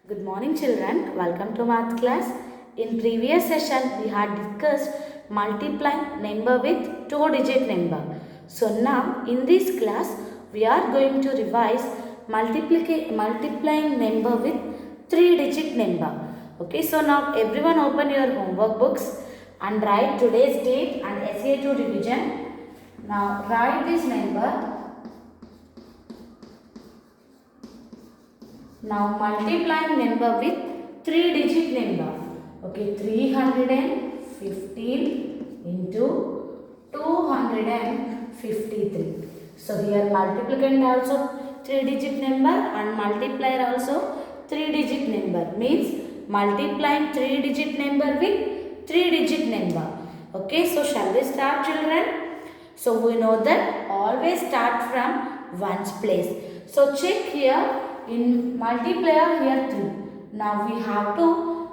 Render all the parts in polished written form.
Good morning children, welcome to math class. In previous session we had discussed multiplying number with two-digit number. So now in this class we are going to revise multiplying number with three-digit number. Okay, so now everyone open your homework books and write today's date and SA2 revision. Now write this number. Now multiplying number with three-digit number. Okay, 315 into 253. So here multiplicand also three-digit number and multiplier also three-digit number. Means multiplying three-digit number with three-digit number. Okay, so shall we start, children? So we know that always start from ones place. So check here. In multiplier here 3. Now we have to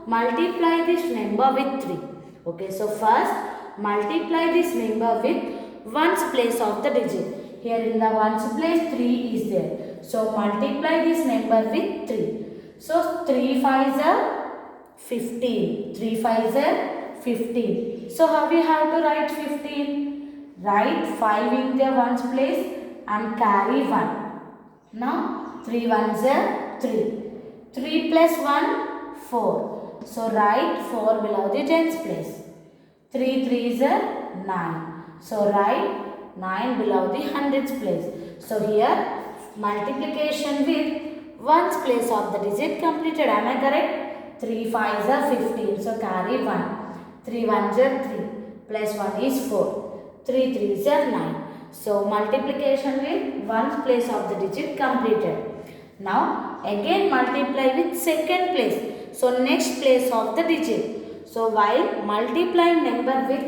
multiply this number with 3. Okay, so first multiply this number with ones place of the digit. Here in the ones place 3 is there. So multiply this number with 3. So 3 5s are 15. 3 5s are 15. So how we have to write 15? Write 5 in the ones place and carry 1. Now 3 ones are 3. 3 plus 1, 4. So write 4 below the tens place. 3 threes are 9. So write 9 below the hundreds place. So here multiplication with ones place of the digit completed. Am I correct? 3 5s are 15. So carry 1. 3 ones are 3. Plus 1 is 4. 3 threes are 9. So multiplication with ones place of the digit completed. Now again multiply with second place. So next place of the digit. So while multiplying number with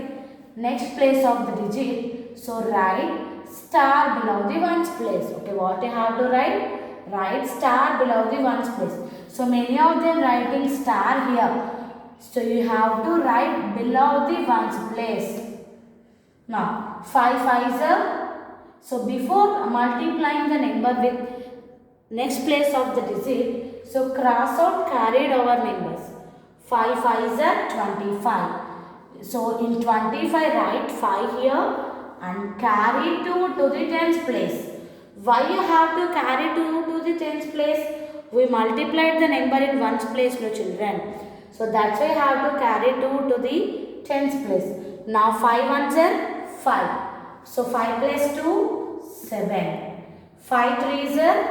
next place of the digit, so write star below the ones place. Okay, what you have to write? Write star below the ones place. So many of them writing star here. So you have to write below the ones place. Now 5 5s are. So before multiplying the number with next place of the digit, so cross out carried over numbers. 5 5s are 25. So in 25 write 5 here and carry 2 to the tens place. Why you have to carry 2 to the tens place? We multiplied the number in ones place, no children. So that's why you have to carry 2 to the tens place. Now 5 ones are 5. So 5 plus 2, 7. 5 threes are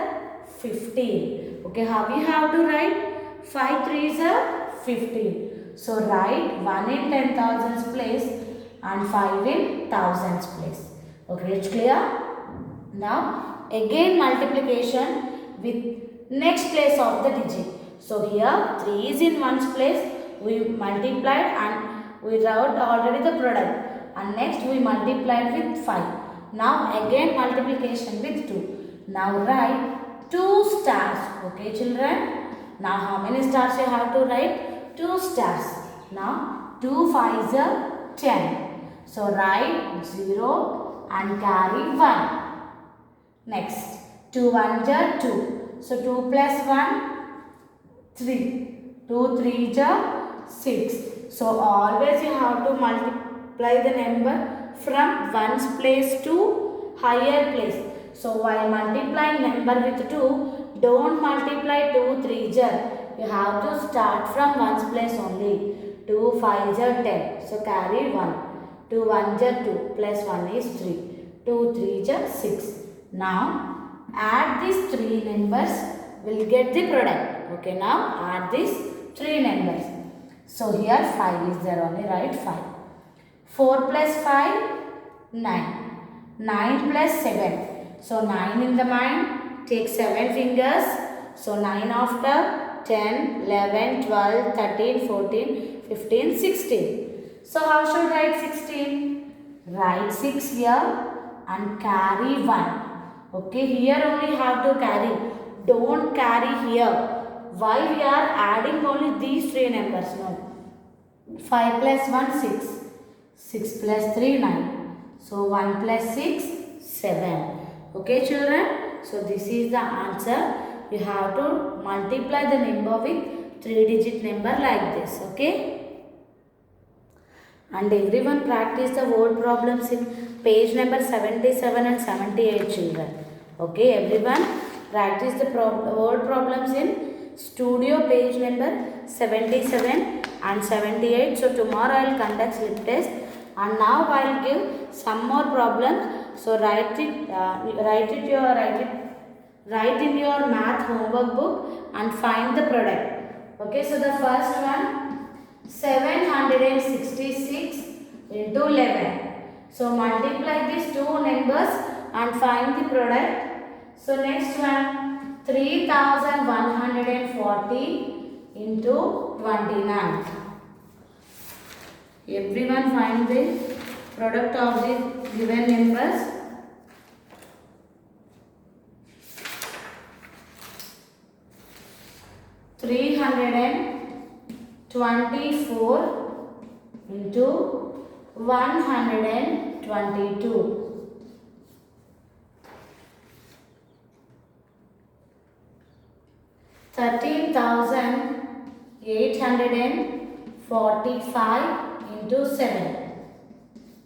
15. Okay, how we have to write? 5 threes are 15. So write 1 in 10,000s place and 5 in thousands place. Okay, it's clear? Now again multiplication with next place of the digit. So here 3 is in ones place. We multiplied and we wrote already the product. And next we multiplied with 5. Now again multiplication with 2. Now write 2 stars. Okay children. Now how many stars you have to write? 2 stars. Now 2 5s are 10. So write 0 and carry 1. Next 2 1s are 2. So 2 plus 1, 3. 2 3s are 6. So always you have to multiply the number from ones place to higher place. So while multiplying number with 2, don't multiply 2 3s are. You have to start from ones place only. 2 5s are 10. So carry 1. 2 1s are 2 plus 1 is 3. 2 3s are 6. Now add these 3 numbers, will get the product. Okay, now add these 3 numbers. So here 5 is there only, write 5. 4 plus 5, 9. 9 plus 7. So 9 in the mind, take 7 fingers. So 9 after 10, 11, 12, 13, 14, 15, 16. So how should write 16? Write 6 here and carry 1. Okay, here only have to carry. Don't carry here. Why we are adding only these 3 numbers? No. 5 plus 1, 6. 6 plus 3, 9. So 1 plus 6, 7. Okay children. So this is the answer. you have to multiply the number with 3-digit number like this. Okay. And everyone practice the word problems in page number 77 and 78, children. Okay, everyone practice the word problems in studio page number 77 and 78. So tomorrow I will conduct slip test, and now I will give some more problems. So write in your math homework book and find the product. Okay, so the first one, 766 into 11. So multiply these two numbers and find the product. So next one, 3140 into 29. Everyone find the product of the given numbers. $324 into 122. 13,845 into 7.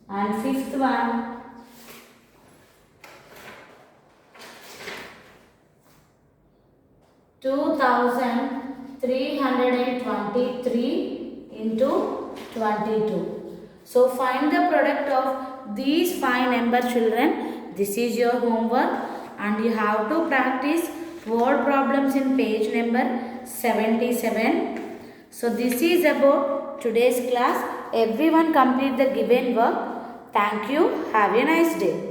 And fifth one, 2,323 into 22. So find the product of these 5 number, children. This is your homework, and you have to practice word problems in page number 77. So this is about today's class. Everyone complete the given work. Thank you. Have a nice day.